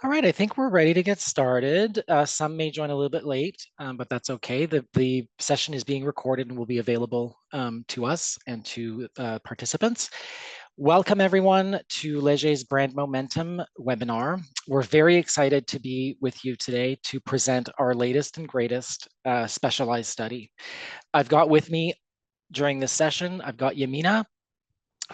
All right, I think we're ready to get started. Some may join a little bit late, but that's okay. The session is being recorded and will be available to us and to participants. Welcome everyone to Leger's Brand Momentum webinar. We're very excited to be with you today to present our latest and greatest specialized study. I've got with me during this session, I've got Yamina,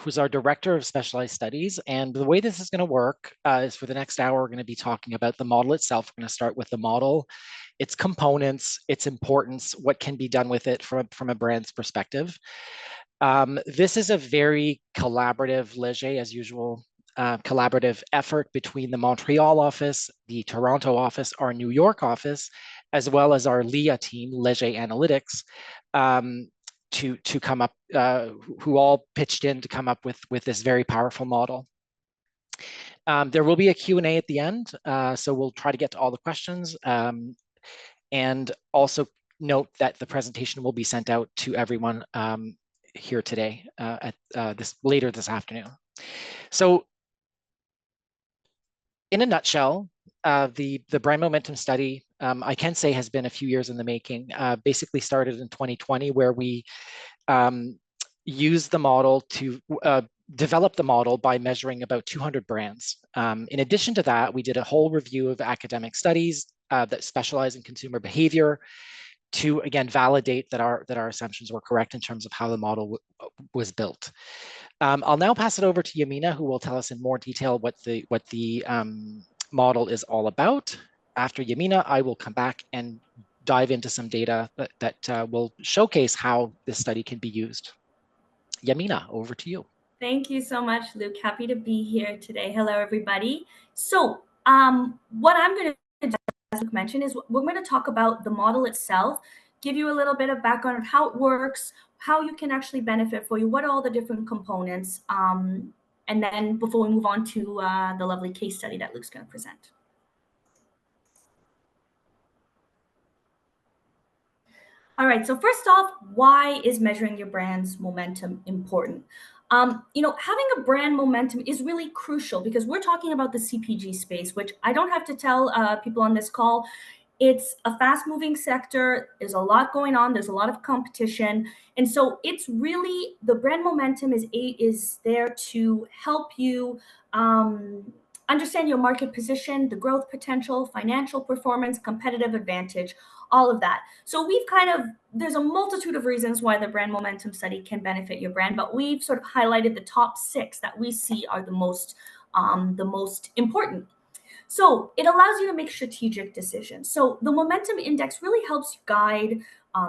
who's our director of specialized studies. And the way this is going to work is for the next hour, we're going to be talking about the model itself. We're going to start with the model, its components, its importance, what can be done with it from a brand's perspective. This is a very collaborative, Leger, as usual, collaborative effort between the Montreal office, the Toronto office, our New York office, as well as our LIA team, Leger Analytics, to come up, who all pitched in to come up with this very powerful model. There will be a Q&A at the end, so we'll try to get to all the questions. And also note that the presentation will be sent out to everyone here today at later this afternoon. So in a nutshell, the Brand Momentum study, I can say, has been a few years in the making. Basically started in 2020, where we used the model to develop the model by measuring about 200 brands. In addition to that, we did a whole review of academic studies that specialize in consumer behavior to, again, validate that our assumptions were correct in terms of how the model was built. I'll now pass it over to Yamina, who will tell us in more detail what the model is all about. After Yamina, I will come back and dive into some data that will showcase how this study can be used. Yamina, over to you. Thank you so much, Luke. Happy to be here today. Hello, everybody. So what I'm going to do, as Luke mentioned, is we're going to talk about the model itself, give you a little bit of background of how it works, how you can actually benefit for you, what are all the different components, and then before we move on to the lovely case study that Luke's going to present. All right, so first off, why is measuring your brand's momentum important? Having a brand momentum is really crucial because we're talking about the CPG space, which I don't have to tell people on this call. It's a fast-moving sector. There's a lot going on. There's a lot of competition. And so it's really, the brand momentum is there to help you understand your market position, the growth potential, financial performance, competitive advantage, all of that. So there's a multitude of reasons why the brand momentum study can benefit your brand, but we've sort of highlighted the top 6 that we see are the most important. So it allows you to make strategic decisions. So the momentum index really helps guide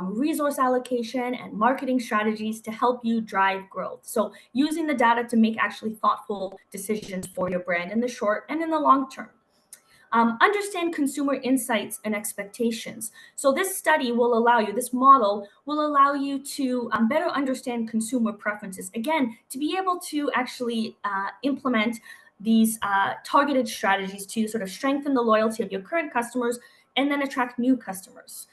resource allocation and marketing strategies to help you drive growth. So using the data to make actually thoughtful decisions for your brand in the short and in the long term. Understand consumer insights and expectations. So this study will allow you, this model will allow you to better understand consumer preferences. Again, to be able to actually implement these targeted strategies to sort of strengthen the loyalty of your current customers and then attract new customers.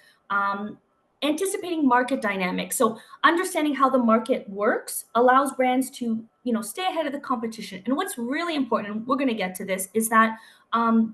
Anticipating market dynamics. So understanding how the market works allows brands to, stay ahead of the competition. And what's really important, and we're going to get to this, is that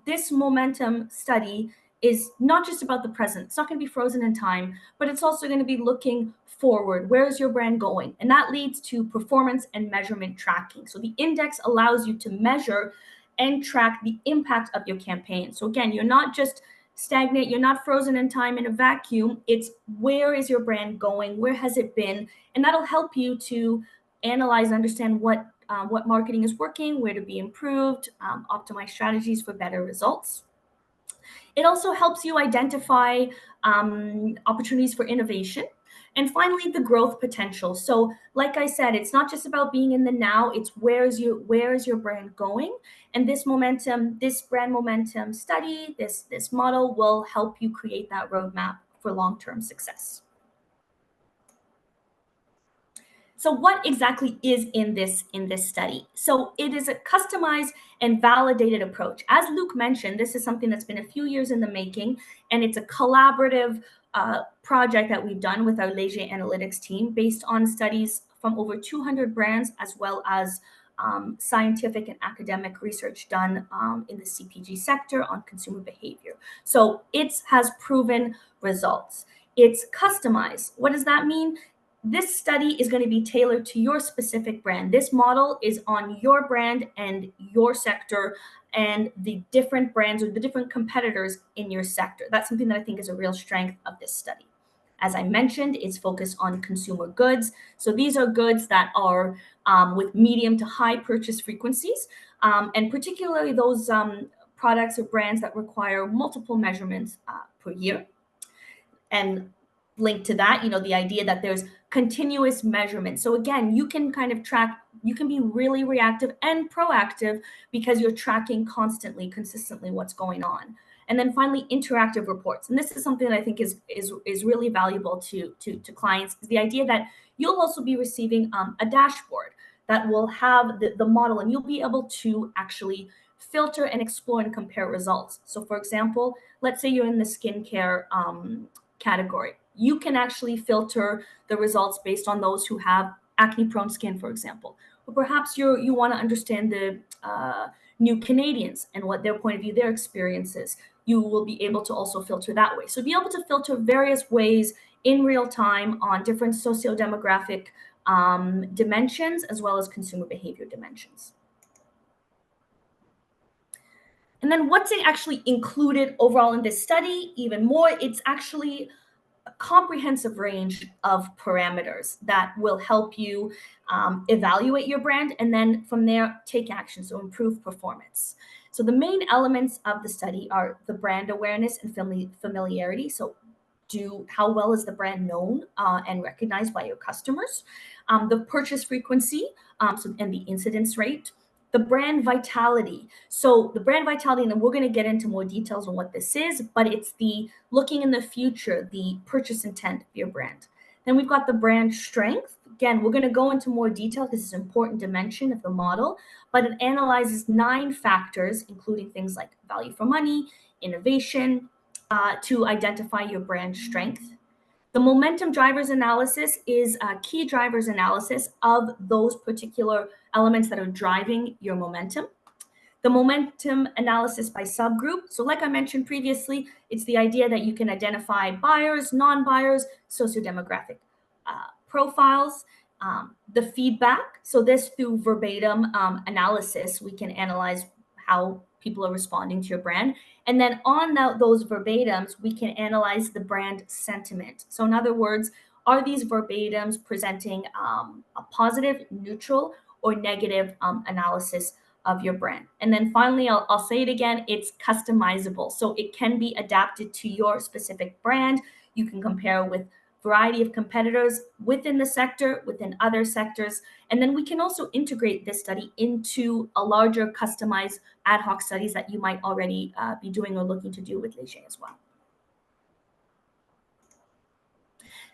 this momentum study is not just about the present. It's not going to be frozen in time, but it's also going to be looking forward. Where is your brand going? And that leads to performance and measurement tracking. So the index allows you to measure and track the impact of your campaign. So again, you're not just stagnant, you're not frozen in time in a vacuum. It's where is your brand going? Where has it been? And that'll help you to analyze and understand what marketing is working, where to be improved, optimize strategies for better results. It also helps you identify opportunities for innovation. And finally, the growth potential. So like I said, it's not just about being in the now, it's where is your brand going? And this brand momentum study, this model will help you create that roadmap for long-term success. So what exactly is in this study? So it is a customized and validated approach. As Luke mentioned, this is something that's been a few years in the making, and it's a collaborative project that we've done with our Leger Analytics team based on studies from over 200 brands, as well as scientific and academic research done in the CPG sector on consumer behavior. So it has proven results. It's customized. What does that mean? This study is going to be tailored to your specific brand. This model is on your brand and your sector and the different brands or the different competitors in your sector. That's something that I think is a real strength of this study. As I mentioned, it's focused on consumer goods. So these are goods that are with medium to high purchase frequencies, and particularly those products or brands that require multiple measurements per year. And linked to that, the idea that there's continuous measurement. So again, you can kind of track, you can be really reactive and proactive because you're tracking constantly, consistently what's going on. And then finally, interactive reports. And this is something that I think is really valuable to clients, is the idea that you'll also be receiving a dashboard that will have the model, and you'll be able to actually filter and explore and compare results. So for example, let's say you're in the skincare category. You can actually filter the results based on those who have acne-prone skin, for example. Or perhaps you want to understand the new Canadians and what their point of view, their experiences. You will be able to also filter that way. So be able to filter various ways in real time on different socio-demographic dimensions as well as consumer behavior dimensions. And then what's actually included overall in this study, even more, it's actually a comprehensive range of parameters that will help you evaluate your brand and then from there take action, so improve performance. So the main elements of the study are the brand awareness and familiarity. So how well is the brand known and recognized by your customers? The purchase frequency and the incidence rate. The brand vitality. So the brand vitality, and then we're going to get into more details on what this is, but it's the looking in the future, the purchase intent of your brand. Then we've got the brand strength. Again, we're going to go into more detail because it's an important dimension of the model, but it analyzes 9 factors, including things like value for money, innovation, to identify your brand strength. The momentum drivers analysis is a key drivers analysis of those particular elements that are driving your momentum. The momentum analysis by subgroup. So like I mentioned previously, it's the idea that you can identify buyers, non-buyers, socio-demographic profiles, the feedback. So this through verbatim analysis, we can analyze how people are responding to your brand. And then on those verbatims, we can analyze the brand sentiment. So in other words, are these verbatims presenting a positive, neutral, or negative analysis of your brand? And then finally, I'll say it again, it's customizable. So it can be adapted to your specific brand. You can compare with variety of competitors within the sector, within other sectors. And then we can also integrate this study into a larger customized ad hoc studies that you might already be doing or looking to do with Leger as well.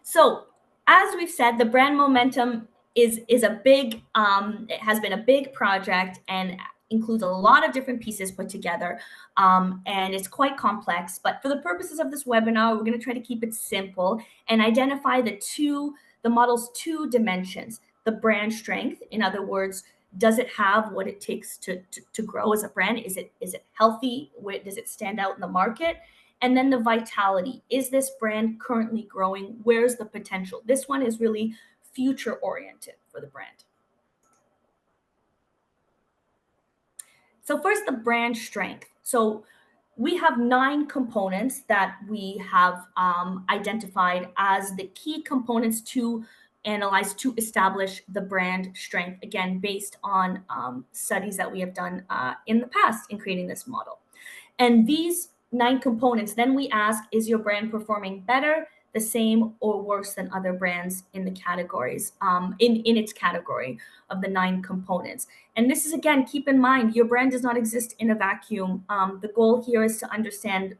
So as we've said, the brand momentum is a big, it has been a big project and includes a lot of different pieces put together, and it's quite complex. But for the purposes of this webinar, we're going to try to keep it simple and identify the model's 2 dimensions. The brand strength, in other words, does it have what it takes to grow as a brand? Is it healthy? Where does it stand out in the market? And then the vitality. Is this brand currently growing? Where's the potential? This one is really future oriented for the brand. So first, the brand strength. So we have 9 components that we have identified as the key components to analyze, to establish the brand strength, again, based on studies that we have done in the past in creating this model. And these 9 components, then we ask, is your brand performing better, the same, or worse than other brands in the categories, in its category of the 9 components? And this is, again, keep in mind, your brand does not exist in a vacuum. The goal here is to understand,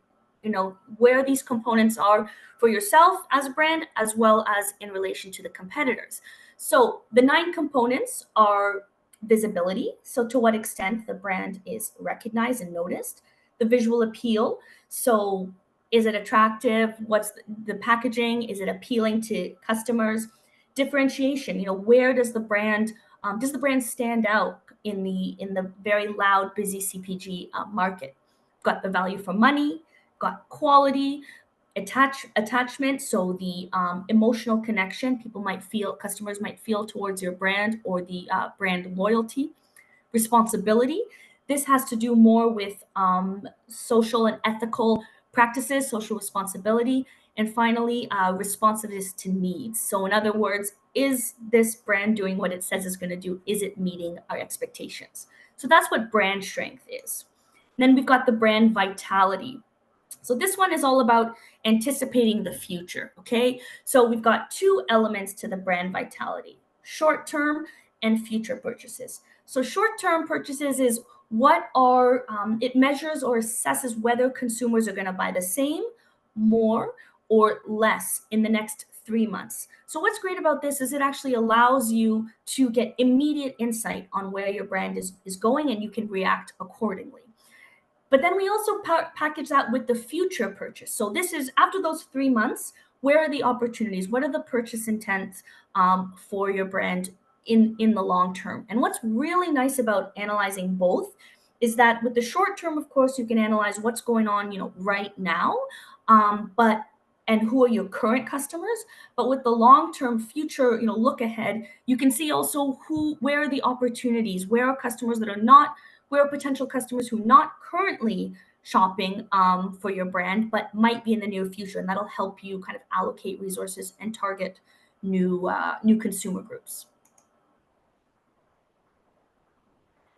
where these components are for yourself as a brand, as well as in relation to the competitors. So the 9 components are visibility. So to what extent the brand is recognized and noticed. The visual appeal. So is it attractive? What's the packaging? Is it appealing to customers? Differentiation, where does the brand stand out? in the very loud, busy CPG market. Got the value for money, got quality, attachment, so the emotional connection customers might feel towards your brand, or the brand loyalty. Responsibility, this has to do more with social and ethical practices, social responsibility. And finally, responsiveness to needs. So in other words, is this brand doing what it says it's going to do? Is it meeting our expectations? So that's what brand strength is. Then we've got the brand vitality. So this one is all about anticipating the future, okay? So we've got two elements to the brand vitality: short-term and future purchases. So short-term purchases is it measures or assesses whether consumers are going to buy the same, more, or less in the next 3 months. So what's great about this is it actually allows you to get immediate insight on where your brand is going, and you can react accordingly. But then we also package that with the future purchase. So this is after those 3 months, where are the opportunities? What are the purchase intents for your brand in the long term? And what's really nice about analyzing both is that with the short term, of course, you can analyze what's going on, right now, and who are your current customers. But with the long term future, look ahead, you can see also where are the opportunities, where are customers that are not, where are potential customers who not currently shopping for your brand, but might be in the near future, and that'll help you kind of allocate resources and target new consumer groups.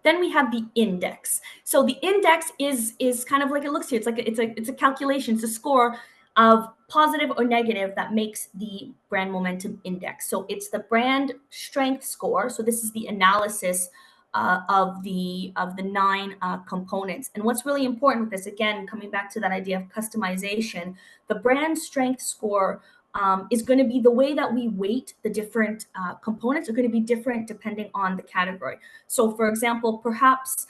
Then we have the index. So the index is kind of like it looks here. It's a calculation. It's a score of positive or negative that makes the brand momentum index. So it's the brand strength score. So this is the analysis of the 9 components. And what's really important with this, again, coming back to that idea of customization, the brand strength score is going to be the way that we weight the different components are going to be different depending on the category. So for example, perhaps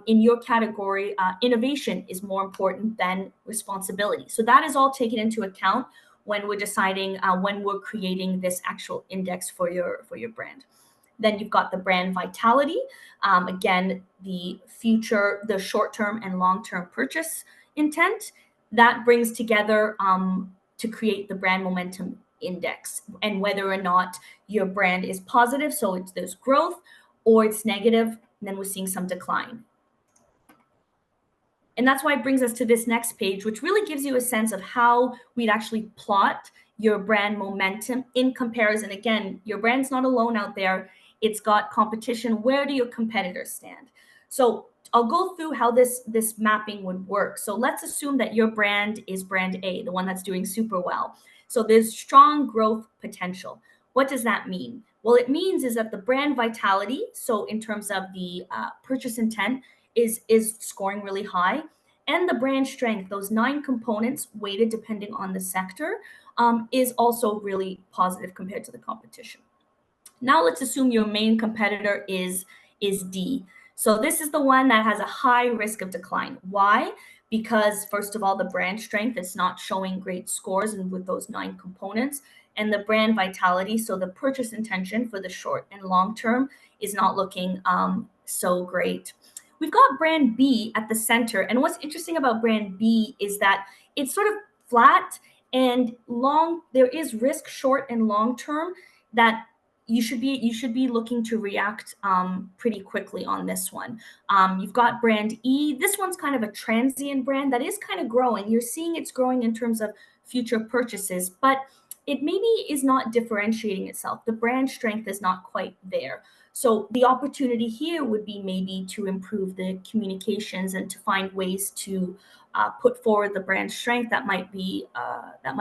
in your category, innovation is more important than responsibility. So that is all taken into account when we're deciding, when we're creating this actual index for your brand. Then you've got the brand vitality. Again, the short-term and long-term purchase intent that brings together to create the brand momentum index, and whether or not your brand is positive, so there's growth, or it's negative, and then we're seeing some decline. And that's why it brings us to this next page, which really gives you a sense of how we'd actually plot your brand momentum in comparison. Again, your brand's not alone out there. It's got competition. Where do your competitors stand? So I'll go through how this mapping would work. So let's assume that your brand is brand A, the one that's doing super well. So there's strong growth potential. What does that mean? Well, it means is that the brand vitality, so in terms of the purchase intent, is scoring really high. And the brand strength, those 9 components weighted depending on the sector, is also really positive compared to the competition. Now let's assume your main competitor is D. So this is the one that has a high risk of decline. Why? Because first of all, the brand strength is not showing great scores and with those 9 components, and the brand vitality, so the purchase intention for the short and long term, is not looking so great. We've got brand B at the center, and what's interesting about brand B is that it's sort of flat and long. There is risk short and long term that you should be looking to react pretty quickly on this one. You've got brand E. This one's kind of a transient brand that is kind of growing. You're seeing it's growing in terms of future purchases, but it maybe is not differentiating itself. The brand strength is not quite there. So the opportunity here would be maybe to improve the communications and to find ways to put forward the brand strength that might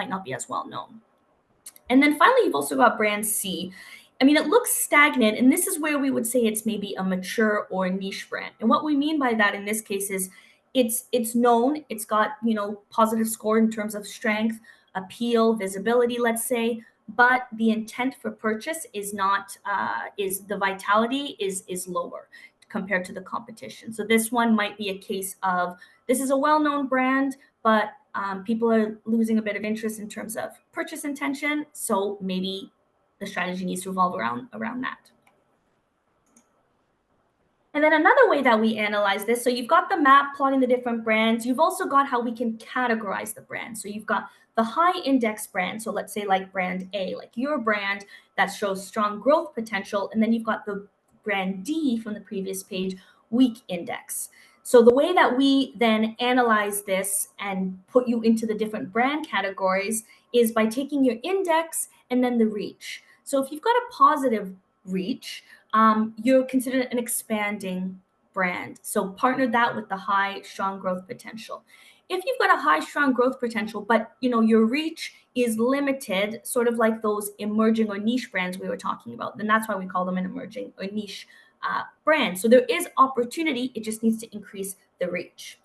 not be as well known. And then finally, you've also got brand C. I mean, it looks stagnant, and this is where we would say it's maybe a mature or a niche brand. And what we mean by that in this case is it's known, it's got, positive score in terms of strength, appeal, visibility, let's say, but the intent for purchase is not, the vitality is lower compared to the competition. So this one might be a case of, this is a well-known brand, but people are losing a bit of interest in terms of purchase intention. So maybe the strategy needs to revolve around that. And then another way that we analyze this, so you've got the map plotting the different brands. You've also got how we can categorize the brand. So you've got the high index brand. So let's say like brand A, like your brand that shows strong growth potential. And then you've got the brand D from the previous page, weak index. So the way that we then analyze this and put you into the different brand categories is by taking your index and then the reach. So if you've got a positive reach, you're considered an expanding brand. So partner that with the high, strong growth potential. If you've got a high, strong growth potential, but your reach is limited, sort of like those emerging or niche brands we were talking about, then that's why we call them an emerging or niche brand. So there is opportunity; it just needs to increase the reach.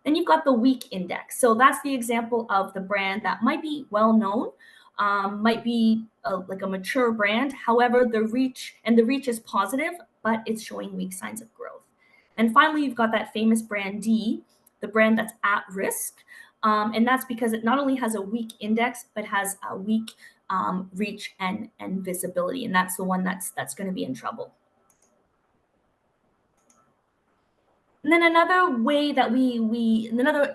Then you've got the weak index. So that's the example of the brand that might be well known, might be like a mature brand. However, the reach is positive, but it's showing weak signs of growth. And finally, you've got that famous brand D, the brand that's at risk. And that's because it not only has a weak index, but has a weak reach and visibility. And that's the one that's going to be in trouble. And then another way that another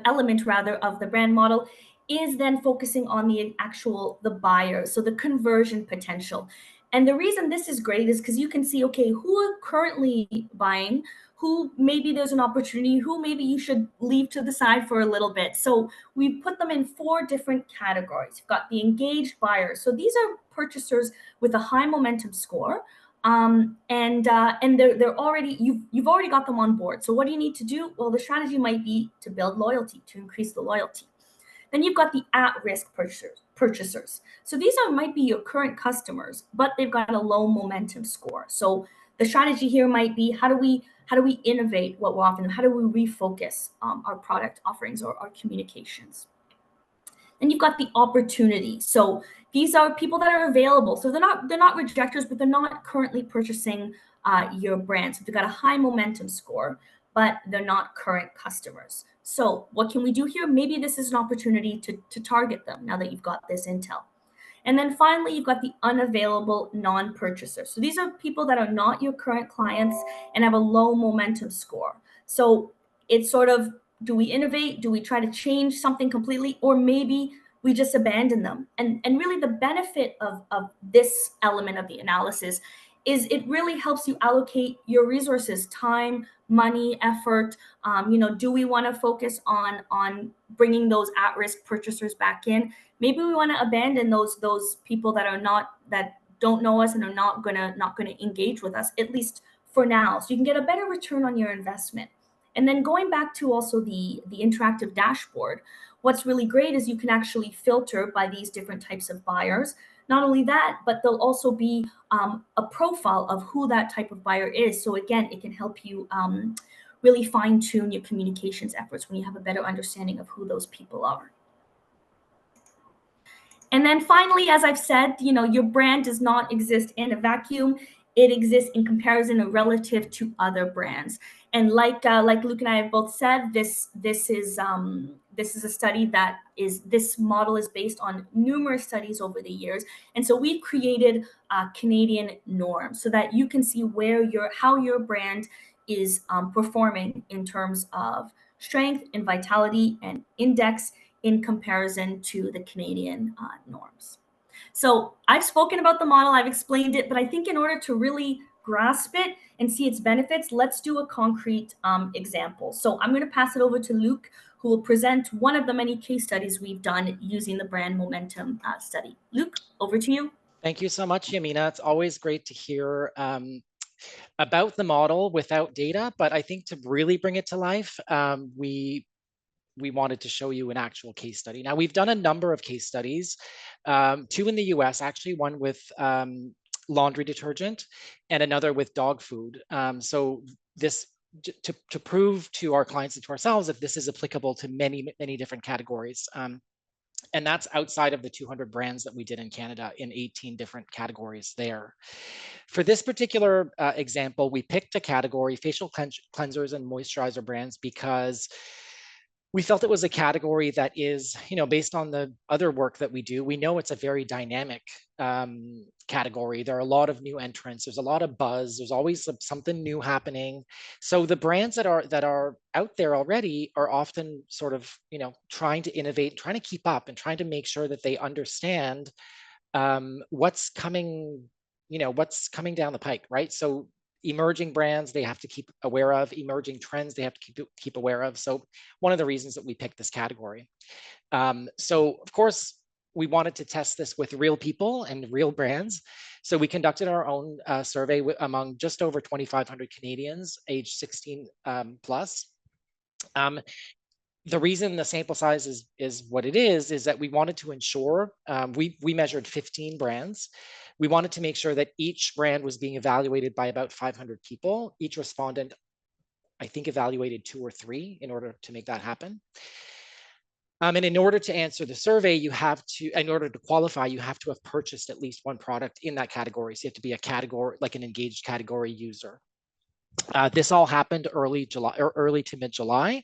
element rather of the brand model is then focusing on the buyer, so the conversion potential. And the reason this is great is because you can see, okay, who are currently buying, who maybe there's an opportunity, who maybe you should leave to the side for a little bit. So we put them in 4 different categories. You've got the engaged buyers. So these are purchasers with a high momentum score, and they're already you've already got them on board. So what do you need to do? Well, the strategy might be to build loyalty, to increase the loyalty. Then you've got the at-risk purchasers. So these might be your current customers, but they've got a low momentum score. So the strategy here might be, how do we innovate what we're offering? How do we refocus our product offerings or our communications? And you've got the opportunity. So these are people that are available. So they're not rejectors, but they're not currently purchasing your brand. So they've got a high momentum score, but they're not current customers. So what can we do here? Maybe this is an opportunity to target them now that you've got this intel. And then finally, you've got the unavailable non-purchaser. So these are people that are not your current clients and have a low momentum score. So it's sort of, do we innovate? Do we try to change something completely? Or maybe we just abandon them? And really the benefit of this element of the analysis is it really helps you allocate your resources, time, money, effort. Do we want to focus on bringing those at-risk purchasers back in? Maybe we want to abandon those people that don't know us and are not gonna engage with us, at least for now. So you can get a better return on your investment. And then going back to also the interactive dashboard, what's really great is you can actually filter by these different types of buyers. Not only that, but there'll also be a profile of who that type of buyer is. So again, it can help you really fine tune your communications efforts when you have a better understanding of who those people are. And then finally, as I've said, your brand does not exist in a vacuum. It exists in comparison and relative to other brands. And like Luke and I have both said, this is a study this model is based on numerous studies over the years. And so we've created Canadian norms so that you can see how your brand is performing in terms of strength and vitality and index in comparison to the Canadian norms. So I've spoken about the model, I've explained it, but I think in order to really grasp it and see its benefits, let's do a concrete example. So I'm going to pass it over to Luke, who will present one of the many case studies we've done using the brand momentum study. Luke, over to you. Thank you so much, Yamina. It's always great to hear about the model without data, but I think to really bring it to life, we wanted to show you an actual case study. Now, we've done a number of case studies, 2 in the US, actually, one with laundry detergent and another with dog food. So this to prove to our clients and to ourselves if this is applicable to many, many different categories. And that's outside of the 200 brands that we did in Canada in 18 different categories there. For this particular example, we picked a category, facial cleansers and moisturizer brands, because We felt it was a category that is, based on the other work that we do, we know it's a very dynamic category. There are a lot of new entrants. There's a lot of buzz. There's always something new happening. So the brands that are out there already are often sort of, trying to innovate, trying to keep up, and trying to make sure that they understand what's coming, what's coming down the pike, right? So emerging brands they have to keep aware of, emerging trends they have to keep aware of. So one of the reasons that we picked this category. So of course we wanted to test this with real people and real brands. So we conducted our own survey among just over 2,500 Canadians aged 16 plus. The reason the sample size is what it is that we wanted to ensure, we measured 15 brands. We wanted to make sure that each brand was being evaluated by about 500 people. Each respondent, I think, evaluated 2 or 3 in order to make that happen. And in order to answer the survey, in order to qualify, you have to have purchased at least one product in that category. So you have to be a category, like an engaged category user. This all happened early to mid-July.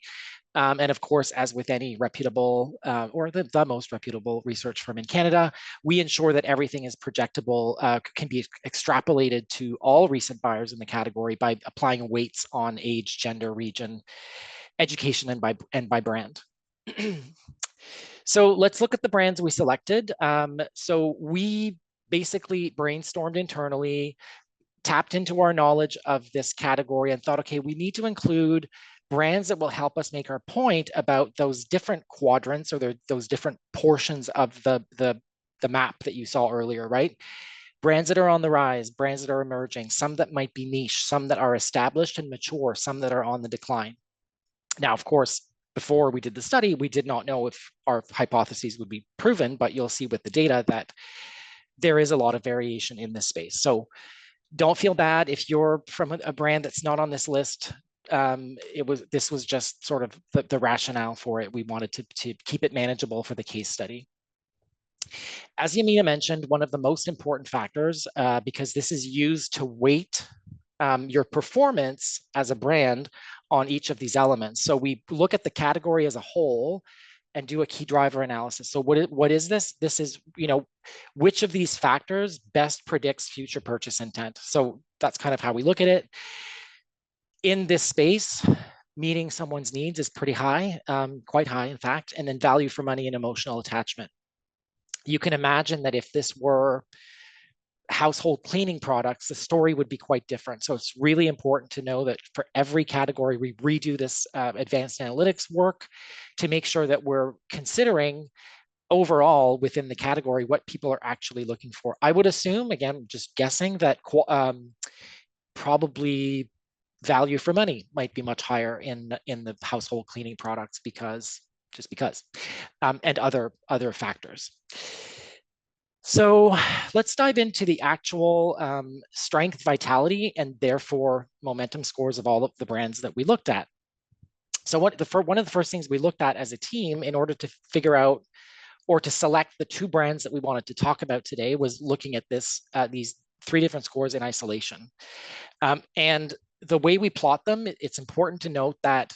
And of course, as with any reputable or the most reputable research firm in Canada, we ensure that everything is projectable, can be extrapolated to all recent buyers in the category by applying weights on age, gender, region, education, and by brand. So let's look at the brands we selected. So we basically brainstormed internally, tapped into our knowledge of this category, and thought, okay, we need to include brands that will help us make our point about those different quadrants, or those different portions of the map that you saw earlier, right? Brands that are on the rise, brands that are emerging, some that might be niche, some that are established and mature, some that are on the decline. Now, of course, before we did the study, we did not know if our hypotheses would be proven, but you'll see with the data that there is a lot of variation in this space. So don't feel bad if you're from a brand that's not on this list. This was just sort of the rationale for it. We wanted to keep it manageable for the case study. As Yamina mentioned, one of the most important factors, because this is used to weight your performance as a brand on each of these elements. So we look at the category as a whole and do a key driver analysis. So what is this? This is, which of these factors best predicts future purchase intent? So that's kind of how we look at it. In this space, meeting someone's needs is pretty high, quite high, in fact, and then value for money and emotional attachment. You can imagine that if this were household cleaning products, the story would be quite different. So it's really important to know that for every category, we redo this advanced analytics work to make sure that we're considering overall within the category what people are actually looking for. I would assume, again, just guessing, that probably value for money might be much higher in the household cleaning products because, and other factors. So let's dive into the actual strength, vitality, and therefore momentum scores of all of the brands that we looked at. So one of the first things we looked at as a team in order to figure out or to select the 2 brands that we wanted to talk about today was looking at these 3 different scores in isolation. And the way we plot them, it's important to note that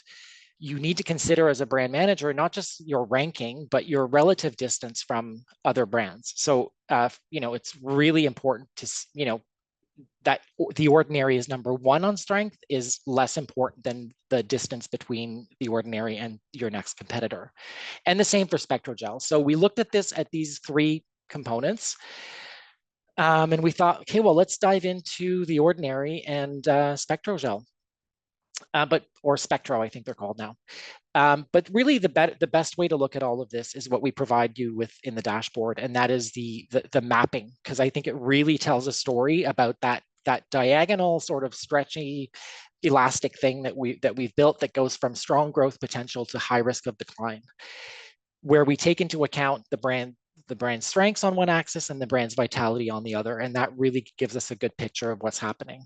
you need to consider as a brand manager, not just your ranking, but your relative distance from other brands. So, it's really important to, that The Ordinary is number 1 on strength is less important than the distance between The Ordinary and your next competitor. And the same for SpectroGel. So we looked at these 3 components. And we thought, okay, well, let's dive into The Ordinary and SpectroGel. Or Spectro, I think they're called now. But really, the best way to look at all of this is what we provide you with in the dashboard, and that is the mapping, because I think it really tells a story about that diagonal sort of stretchy, elastic thing that we've built that goes from strong growth potential to high risk of decline, where we take into account the brand's strengths on one axis and the brand's vitality on the other, and that really gives us a good picture of what's happening.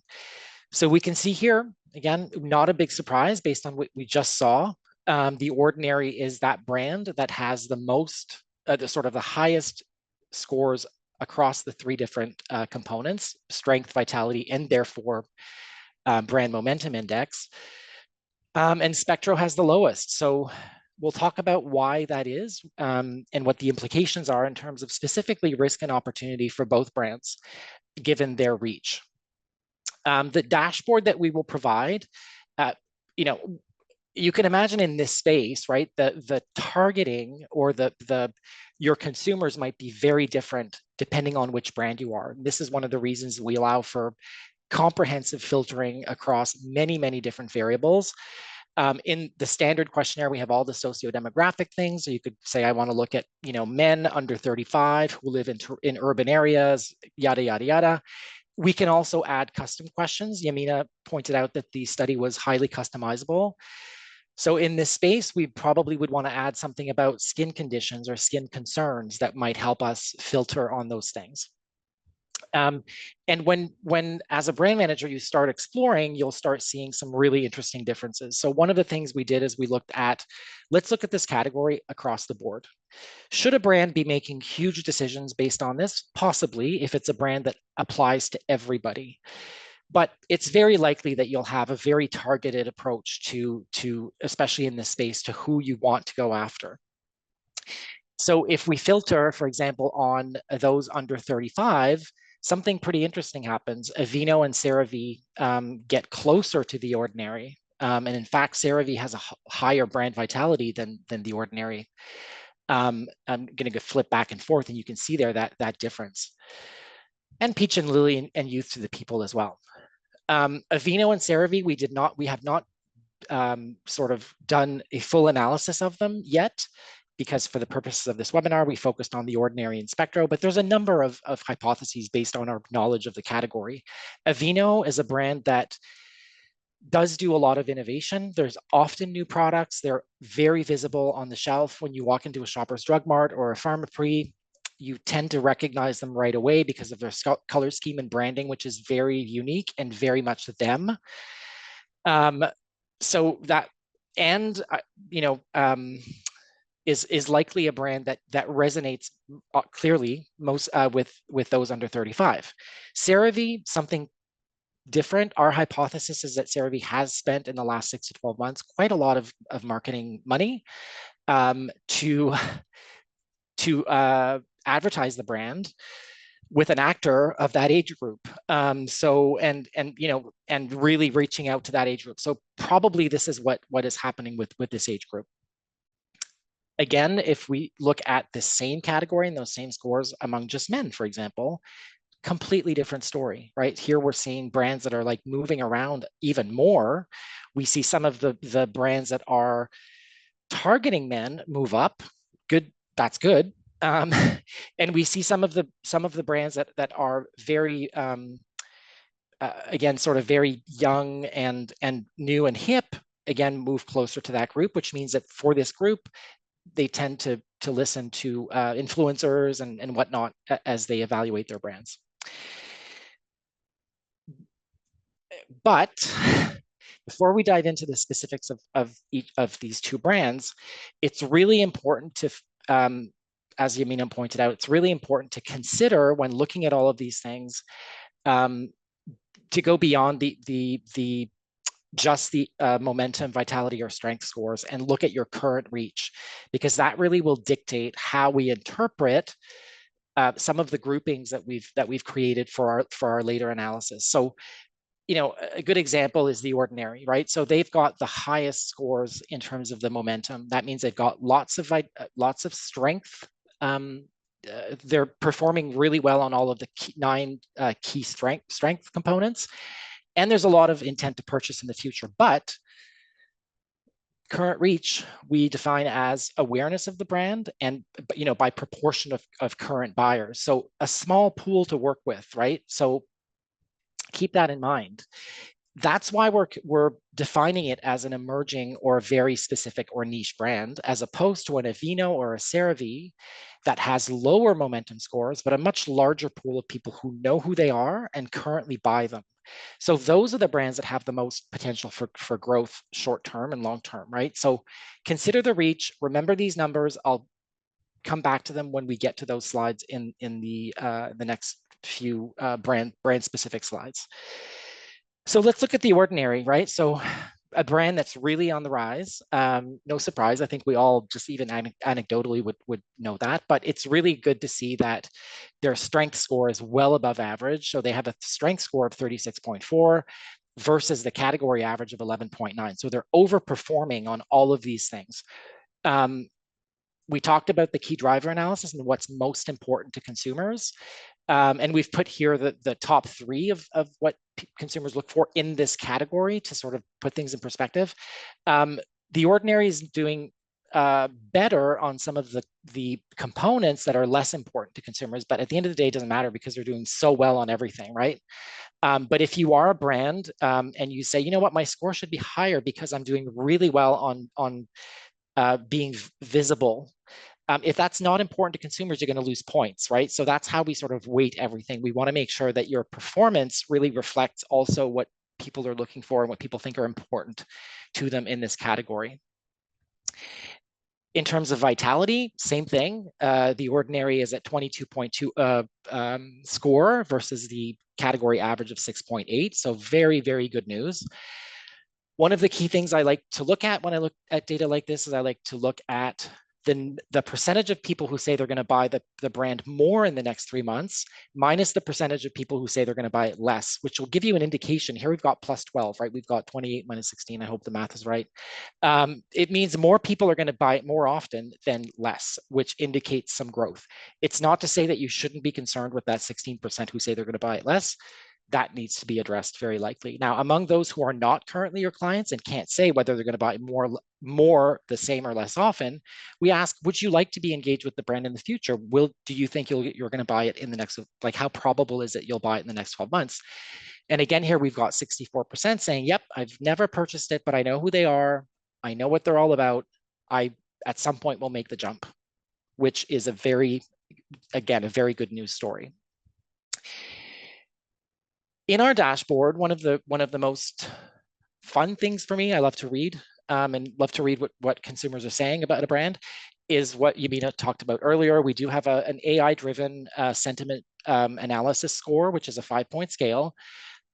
So we can see here, again, not a big surprise based on what we just saw. The Ordinary is that brand that has the most, the highest scores across the 3 different components: strength, vitality, and therefore brand momentum index. And Spectro has the lowest. So we'll talk about why that is, and what the implications are in terms of specifically risk and opportunity for both brands, given their reach. The dashboard that we will provide, you know, you can imagine in this space, right? The targeting or the your consumers might be very different depending on which brand you are. This is one of the reasons we allow for comprehensive filtering across many different variables. In the standard questionnaire, we have all the socio-demographic things. So you could say, I want to look at, men under 35 who live in urban areas, yada, yada, yada. We can also add custom questions. Yamina pointed out that the study was highly customizable. So in this space, we probably would want to add something about skin conditions or skin concerns that might help us filter on those things. And when as a brand manager, you start exploring, you'll start seeing some really interesting differences. So one of the things we did is we looked at, let's look at this category across the board. Should a brand be making huge decisions based on this? Possibly, if it's a brand that applies to everybody. But it's very likely that you'll have a very targeted approach to especially in this space, to who you want to go after. So if we filter, for example, on those under 35, something pretty interesting happens. Aveeno and CeraVe get closer to The Ordinary. And in fact, CeraVe has a higher brand vitality than The Ordinary. I'm going to flip back and forth, and you can see there that difference. And Peach and Lily and Youth to the People as well. Aveeno and CeraVe, we have not sort of done a full analysis of them yet, because for the purposes of this webinar, we focused on The Ordinary and Spectro, but there's a number of hypotheses based on our knowledge of the category. Aveeno is a brand that does do a lot of innovation. There's often new products. They're very visible on the shelf. When you walk into a Shoppers Drug Mart or a Pharmaprix, you tend to recognize them right away because of their color scheme and branding, which is very unique and very much them. So that, and is likely a brand that resonates clearly most with those under 35. CeraVe, something different. Our hypothesis is that CeraVe has spent in the last 6 to 12 months quite a lot of marketing money to advertise the brand with an actor of that age group. So and really reaching out to that age group. So probably this is what is happening with this age group. Again, if we look at the same category and those same scores among just men, for example, completely different story, right? Here we're seeing brands that are like moving around even more. We see some of the brands that are targeting men move up. Good, that's good. And we see some of the brands that are very again, sort of very young and new and hip, again, move closer to that group, which means that for this group, they tend to listen to influencers and whatnot as they evaluate their brands. But before we dive into the specifics of each of these two brands, it's really important to, as Yamina pointed out, it's really important to consider when looking at all of these things, to go beyond just the momentum, vitality, or strength scores and look at your current reach, because that really will dictate how we interpret some of the groupings that we've created for our later analysis. So, a good example is The Ordinary, right? So they've got the highest scores in terms of the momentum. That means they've got lots of strength. They're performing really well on all of the 9 key strength components. And there's a lot of intent to purchase in the future, but current reach, we define as awareness of the brand and, by proportion of current buyers. So a small pool to work with, right? So keep that in mind. That's why we're defining it as an emerging or very specific or niche brand, as opposed to an Aveeno or a CeraVe that has lower momentum scores, but a much larger pool of people who know who they are and currently buy them. So those are the brands that have the most potential for growth, short-term and long-term, right? So consider the reach, remember these numbers. I'll come back to them when we get to those slides in the next few brand specific slides. So let's look at The Ordinary, right? So a brand that's really on the rise. No surprise. I think we all just even anecdotally would know that, but it's really good to see that their strength score is well above average. So they have a strength score of 36.4 versus the category average of 11.9. So they're overperforming on all of these things. We talked about the key driver analysis and what's most important to consumers. And we've put here the top three of what consumers look for in this category to sort of put things in perspective. The Ordinary is doing better on some of the components that are less important to consumers, but at the end of the day, it doesn't matter because they're doing so well on everything, right? But if you are a brand and you say, you know what, my score should be higher because I'm doing really well on being visible. If that's not important to consumers, you're going to lose points, right? So that's how we sort of weight everything. We want to make sure that your performance really reflects also what people are looking for and what people think are important to them in this category. In terms of vitality, same thing. The Ordinary is at 22.2 score versus the category average of 6.8. So very, very good news. One of the key things I like to look at when I look at data like this is I like to look at the percentage of people who say they're going to buy the brand more in the next 3 months, minus the percentage of people who say they're going to buy it less, which will give you an indication. Here we've got plus 12, right? We've got 28 minus 16. I hope the math is right. It means more people are going to buy it more often than less, which indicates some growth. It's not to say that you shouldn't be concerned with that 16% who say they're going to buy it less. That needs to be addressed very likely. Now, among those who are not currently your clients and can't say whether they're going to buy more, the same, or less often, we ask, would you like to be engaged with the brand in the future? Do you think you're going to buy it in the next, like how probable is it you'll buy it in the next 12 months? And again, here we've got 64% saying, yep, I've never purchased it, but I know who they are. I know what they're all about. I, at some point, will make the jump, which is a very good news story. In our dashboard, one of the most fun things for me, I love to read and love to read what consumers are saying about a brand, is what Yamina talked about earlier. We do have an AI-driven sentiment analysis score, which is a 5-point scale.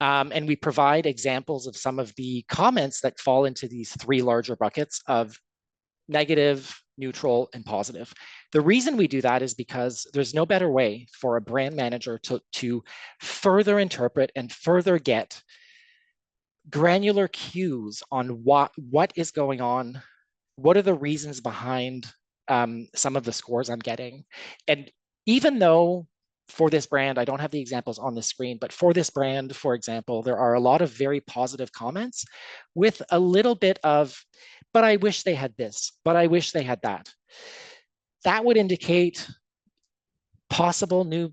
And we provide examples of some of the comments that fall into these three larger buckets of negative, neutral, and positive. The reason we do that is because there's no better way for a brand manager to further interpret and further get granular cues on what is going on, what are the reasons behind some of the scores I'm getting. And even though for this brand, I don't have the examples on the screen, but for this brand, for example, there are a lot of very positive comments with a little bit of, but I wish they had this, but I wish they had that. That would indicate possible new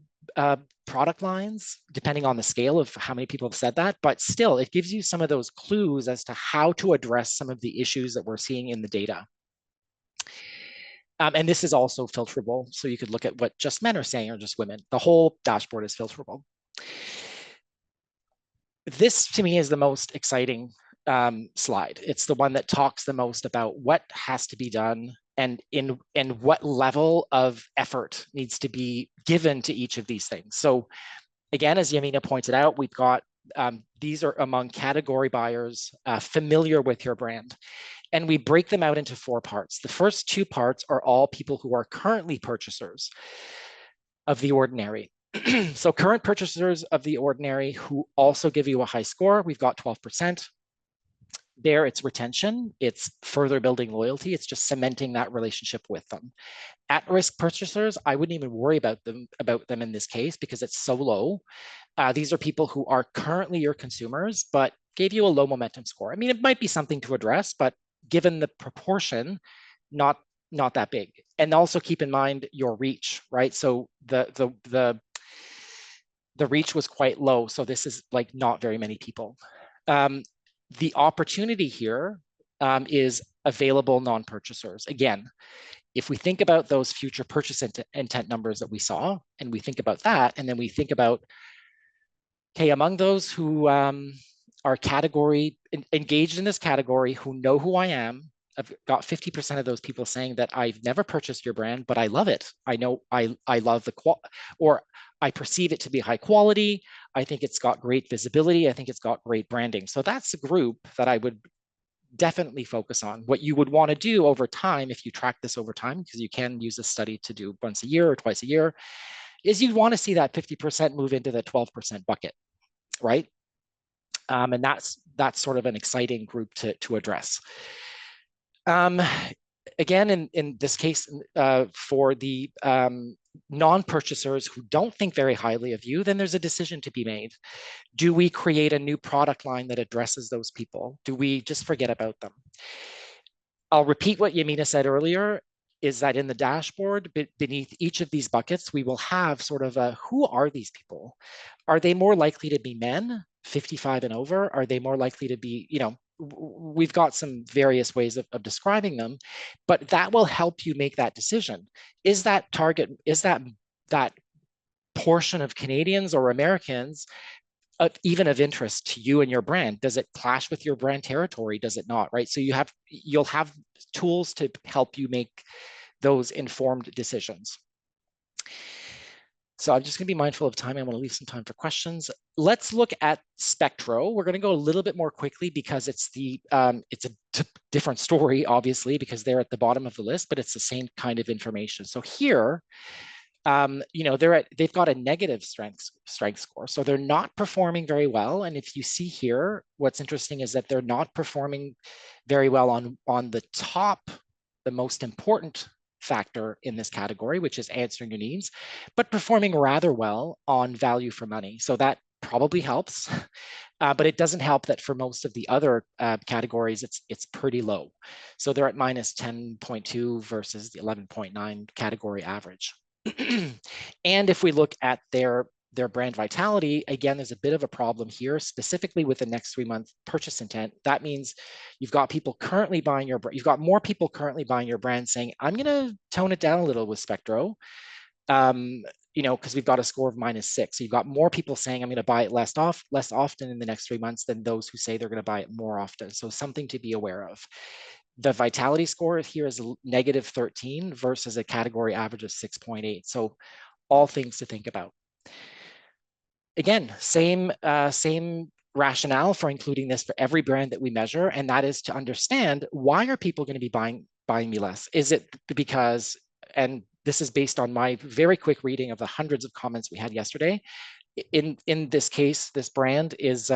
product lines, depending on the scale of how many people have said that, but still, it gives you some of those clues as to how to address some of the issues that we're seeing in the data. And this is also filterable, so you could look at what just men are saying or just women. The whole dashboard is filterable. This, to me, is the most exciting slide. It's the one that talks the most about what has to be done and what level of effort needs to be given to each of these things. So again, as Yamina pointed out, we've got these are among category buyers familiar with your brand. And we break them out into 4 parts. The first 2 parts are all people who are currently purchasers of the Ordinary. So current purchasers of the Ordinary who also give you a high score, we've got 12%. There, it's retention, it's further building loyalty, it's just cementing that relationship with them. At-risk purchasers, I wouldn't even worry about them in this case because it's so low. These are people who are currently your consumers, but gave you a low momentum score. I mean, it might be something to address, but given the proportion, not that big. And also keep in mind your reach, right? So the reach was quite low. So this is like not very many people. The opportunity here is available non-purchasers. Again, if we think about those future purchase intent numbers that we saw, and we think about that, and then we think about, okay, among those who are engaged in this category, who know who I am, I've got 50% of those people saying that I've never purchased your brand, but I love it. I know I love the or I perceive it to be high quality. I think it's got great visibility. I think it's got great branding. So that's the group that I would definitely focus on. What you would want to do over time, if you track this over time, because you can use a study to do once a year or twice a year, is you'd want to see that 50% move into the 12% bucket, right? And that's sort of an exciting group to address. Um, Again, in this case, for the non-purchasers who don't think very highly of you, then there's a decision to be made. Do we create a new product line that addresses those people? Do we just forget about them? I'll repeat what Yamina said earlier, is that in the dashboard, beneath each of these buckets, we will have sort of a, who are these people? Are they more likely to be men, 55 and over? Are they more likely to be, we've got some various ways of describing them, but that will help you make that decision. Is that target, is that portion of Canadians or Americans even of interest to you and your brand? Does it clash with your brand territory? Does it not? Right. So you'll have tools to help you make those informed decisions. So I'm just going to be mindful of time. I want to leave some time for questions. Let's look at Spectro. We're going to go a little bit more quickly because it's a different story, obviously, because they're at the bottom of the list, but it's the same kind of information. So here, they've got a negative strength score, so they're not performing very well. And if you see here, what's interesting is that they're not performing very well on the top, the most important factor in this category, which is answering your needs, but performing rather well on value for money. So that probably helps, but it doesn't help that for most of the other categories, it's pretty low. So they're at minus 10.2 versus the 11.9 category average. And if we look at their brand vitality, again, there's a bit of a problem here, specifically with the next 3-month purchase intent. That means you've got people currently buying you've got more people currently buying your brand saying, I'm going to tone it down a little with Spectro, because we've got a score of minus 6. So you've got more people saying, I'm going to buy it less often in the next 3 months than those who say they're going to buy it more often. So something to be aware of. The vitality score here is negative 13 versus a category average of 6.8. So all things to think about. Again, same rationale for including this for every brand that we measure, and that is to understand, why are people going to be buying me less? Is it because, and this is based on my very quick reading of the hundreds of comments we had yesterday, in this case, this brand is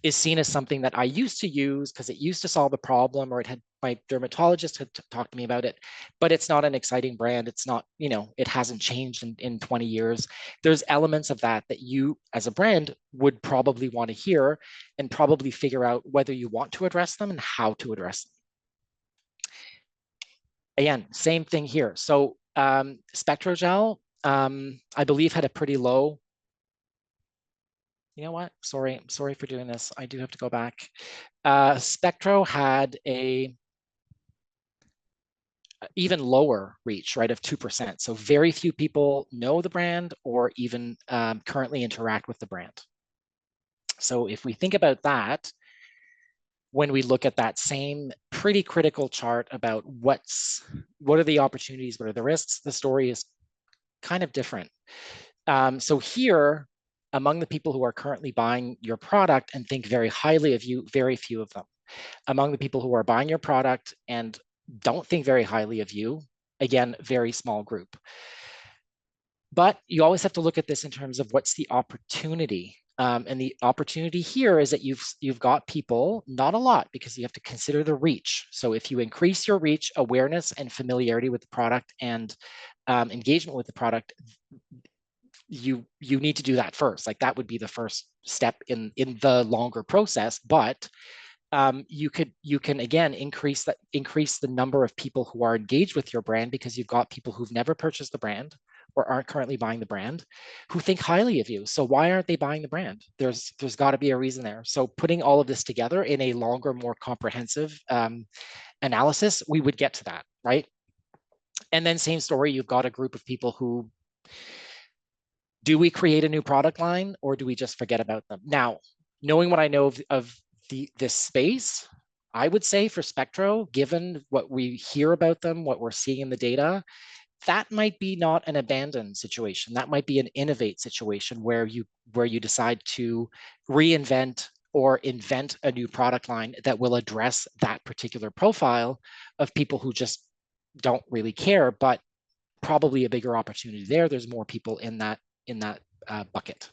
seen as something that I used to use because it used to solve a problem, or it had, my dermatologist had talked to me about it, but it's not an exciting brand. It's not, it hasn't changed in 20 years. There's elements of that you as a brand would probably want to hear and probably figure out whether you want to address them and how to address them. Again, same thing here. So Spectrogel, I believe, had a pretty low, you know what? Sorry for doing this. I do have to go back. Spectro had a even lower reach, right, of 2%. So very few people know the brand or even currently interact with the brand. So if we think about that, when we look at that same pretty critical chart about what are the opportunities, what are the risks, the story is kind of different. So here, among the people who are currently buying your product and think very highly of you, very few of them. Among the people who are buying your product and don't think very highly of you, again, very small group. But you always have to look at this in terms of what's the opportunity. And the opportunity here is that you've got people, not a lot, because you have to consider the reach. So if you increase your reach, awareness, and familiarity with the product and engagement with the product, you need to do that first. Like, that would be the first step in the longer process. But you can again increase the number of people who are engaged with your brand, because you've got people who've never purchased the brand or aren't currently buying the brand who think highly of you. So why aren't they buying the brand? There's got to be a reason there. So putting all of this together in a longer, more comprehensive analysis, we would get to that, right? And then same story, you've got a group of people who, do we create a new product line or do we just forget about them? Now, knowing what I know of this space, I would say for Spectro, given what we hear about them, what we're seeing in the data, that might be not an abandoned situation. That might be an innovate situation where you decide to reinvent or invent a new product line that will address that particular profile of people who just don't really care, but probably a bigger opportunity there. There's more people in that bucket.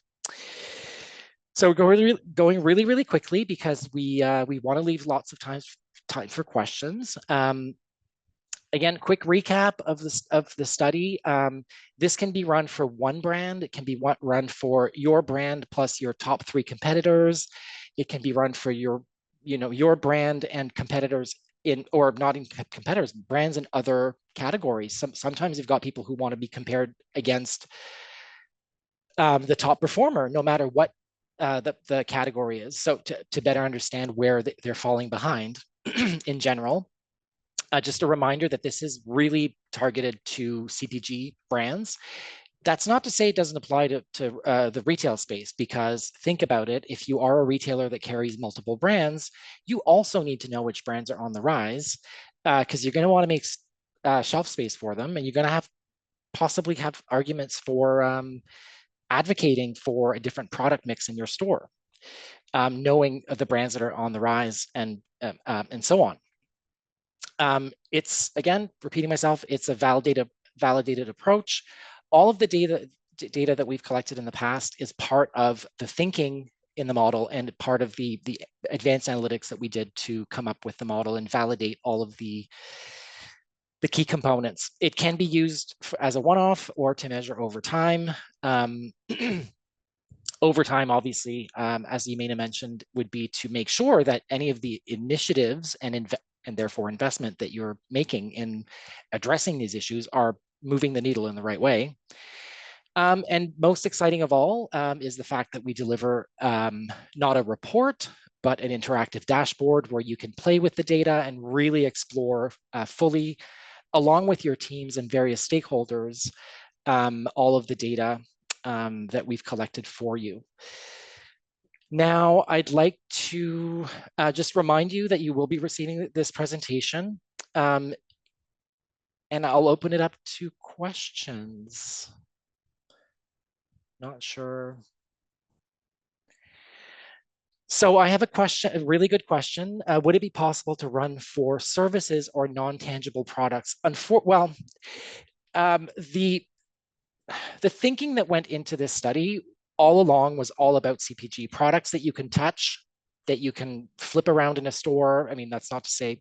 So going really quickly because we want to leave lots of time for questions. Again, quick recap of the study. This can be run for one brand. It can be run for your brand plus your top 3 competitors. It can be run for your brand and competitors or not in competitors, brands in other categories. Sometimes you've got people who want to be compared against the top performer, no matter what the category is. So to better understand where they're falling behind in general. Just a reminder that this is really targeted to CPG brands. That's not to say it doesn't apply to the retail space, because think about it. If you are a retailer that carries multiple brands, you also need to know which brands are on the rise, because you're going to want to make shelf space for them, and you're going to possibly have arguments for advocating for a different product mix in your store, knowing the brands that are on the rise and so on. It's, again, repeating myself, it's a validated approach. All of the data that we've collected in the past is part of the thinking in the model and part of the advanced analytics that we did to come up with the model and validate all of the key components. It can be used as a one-off or to measure over time. Over time, obviously, as Yamina mentioned, would be to make sure that any of the initiatives and therefore investment that you're making in addressing these issues are moving the needle in the right way. And most exciting of all is the fact that we deliver not a report, but an interactive dashboard where you can play with the data and really explore fully, along with your teams and various stakeholders, all of the data that we've collected for you. Now, I'd like to just remind you that you will be receiving this presentation, and I'll open it up to questions. Not sure. So I have a question, a really good question. Would it be possible to run for services or non-tangible products? Well, the thinking that went into this study all along was all about CPG products that you can touch, that you can flip around in a store. I mean, that's not to say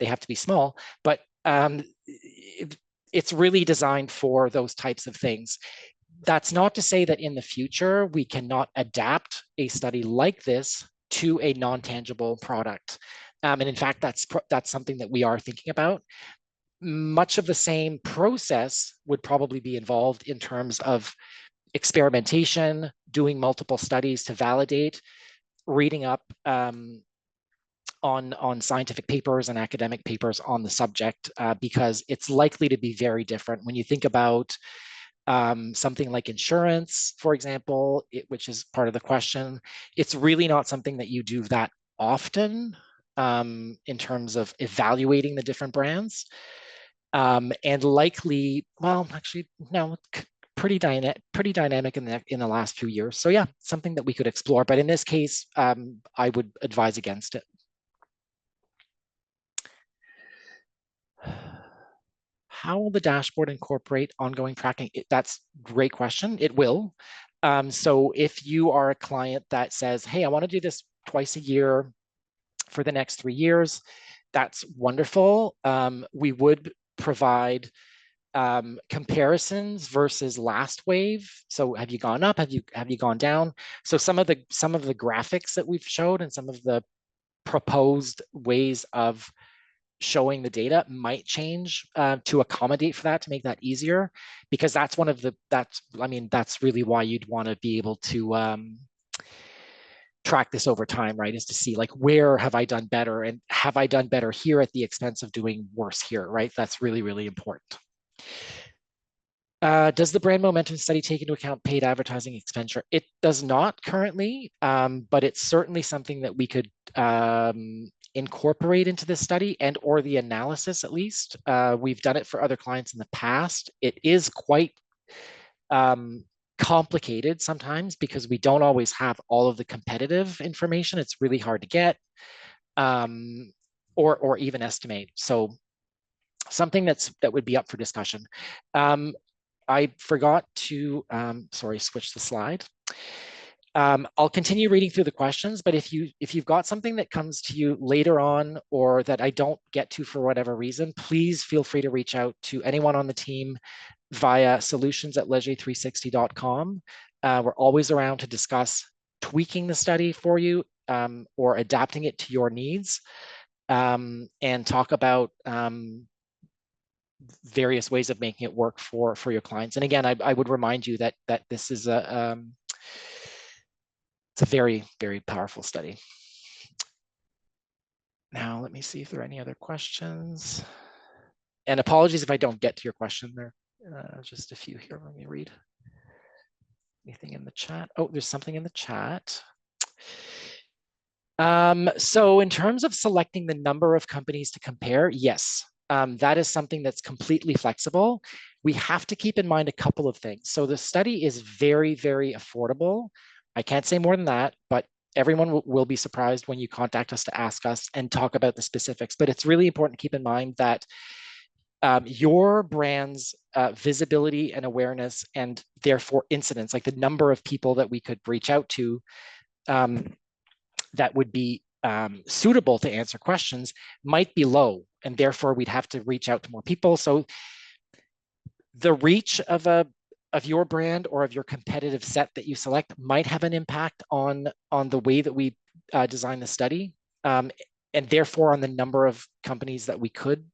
they have to be small, but it's really designed for those types of things. That's not to say that in the future we cannot adapt a study like this to a non-tangible product. And in fact, that's something that we are thinking about. Much of the same process would probably be involved in terms of experimentation, doing multiple studies to validate, reading up on scientific papers and academic papers on the subject, because it's likely to be very different. When you think about something like insurance, for example, which is part of the question, it's really not something that you do that often in terms of evaluating the different brands. And likely, well, actually, no, pretty dynamic in the last few years. So yeah, something that we could explore. But in this case, I would advise against it. How will the dashboard incorporate ongoing tracking? That's a great question. It will. So if you are a client that says, hey, I want to do this twice a year for the next 3 years, that's wonderful. We would provide comparisons versus last wave. So have you gone up? Have you gone down? So some of the graphics that we've showed and some of the proposed ways of showing the data might change to accommodate for that, to make that easier, because that's that's really why you'd want to be able to track this over time, right? Is to see, like, where have I done better, and have I done better here at the expense of doing worse here, right? That's really, really important. Does the brand momentum study take into account paid advertising expenditure? It does not currently, but it's certainly something that we could incorporate into this study or the analysis, at least. We've done it for other clients in the past. It is quite complicated sometimes because we don't always have all of the competitive information. It's really hard to get or even estimate. So something that would be up for discussion. I forgot to, sorry, switch the slide. I'll continue reading through the questions, but if you've got something that comes to you later on or that I don't get to for whatever reason, please feel free to reach out to anyone on the team via solutions@leger360.com. We're always around to discuss tweaking the study for you or adapting it to your needs and talk about various ways of making it work for your clients. And again, I would remind you that this is it's a very, very powerful study. Now, let me see if there are any other questions. And apologies if I don't get to your question there. Just a few here. Let me read. Anything in the chat? Oh, there's something in the chat. So in terms of selecting the number of companies to compare, yes, that is something that's completely flexible. We have to keep in mind a couple of things. So the study is very, very affordable. I can't say more than that, but everyone will be surprised when you contact us to ask us and talk about the specifics. But it's really important to keep in mind that your brand's visibility and awareness and therefore incidence, like the number of people that we could reach out to that would be suitable to answer questions might be low, and therefore we'd have to reach out to more people. So the reach of your brand or of your competitive set that you select might have an impact on the way that we design the study, and therefore on the number of companies that we could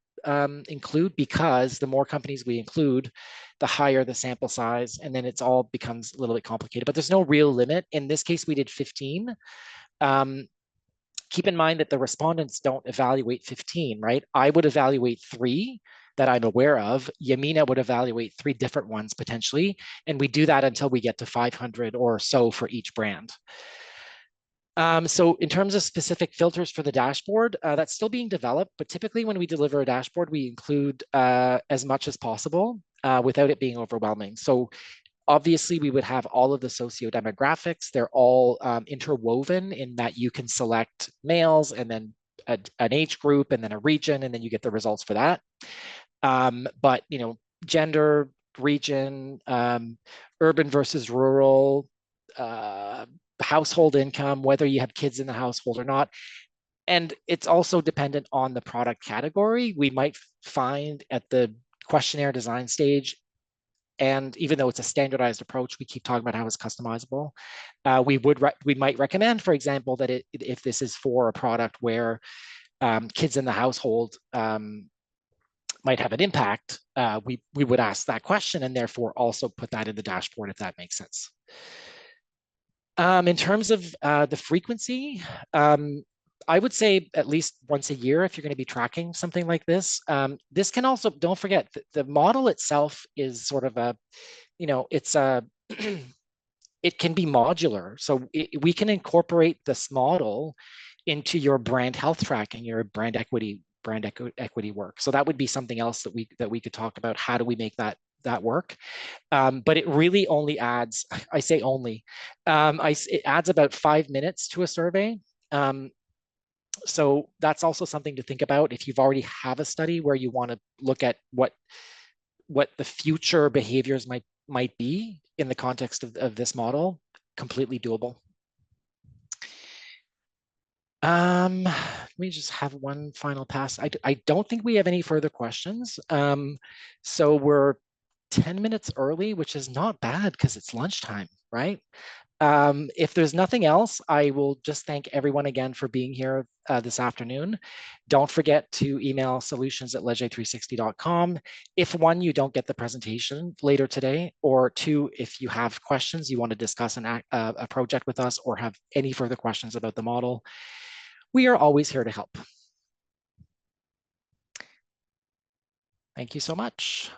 include, because the more companies we include, the higher the sample size, and then it's all becomes a little bit complicated. But there's no real limit. In this case, we did 15. Keep in mind that the respondents don't evaluate 15, right? I would evaluate 3 that I'm aware of. Yamina would evaluate 3 different ones potentially, and we do that until we get to 500 or so for each brand. So in terms of specific filters for the dashboard, that's still being developed, but typically when we deliver a dashboard, we include as much as possible without it being overwhelming. So obviously, we would have all of the socio-demographics. They're all interwoven in that you can select males and then an age group and then a region, and then you get the results for that. But, you know, gender, region, urban versus rural, household income, whether you have kids in the household or not. And it's also dependent on the product category. We might find at the questionnaire design stage, and even though it's a standardized approach, we keep talking about how it's customizable. We might recommend, for example, that if this is for a product where kids in the household might have an impact, we would ask that question and therefore also put that in the dashboard, if that makes sense. In terms of the frequency, I would say at least once a year if you're going to be tracking something like this. This can also, don't forget, the model itself is sort of a, you know, it's a, it can be modular. So we can incorporate this model into your brand health tracking, your brand equity work. So that would be something else that we could talk about. How do we make that work? But it really only adds, I say only, it adds about 5 minutes to a survey. So that's also something to think about if you've already have a study where you want to look at what the future behaviors might be in the context of this model. Completely doable. Let me just have one final pass. I don't think we have any further questions. So we're 10 minutes early, which is not bad because it's lunchtime, right? If there's nothing else, I will just thank everyone again for being here this afternoon. Don't forget to email solutions@leger360.com. If 1, you don't get the presentation later today, or 2, if you have questions, you want to discuss a project with us or have any further questions about the model, we are always here to help. Thank you so much.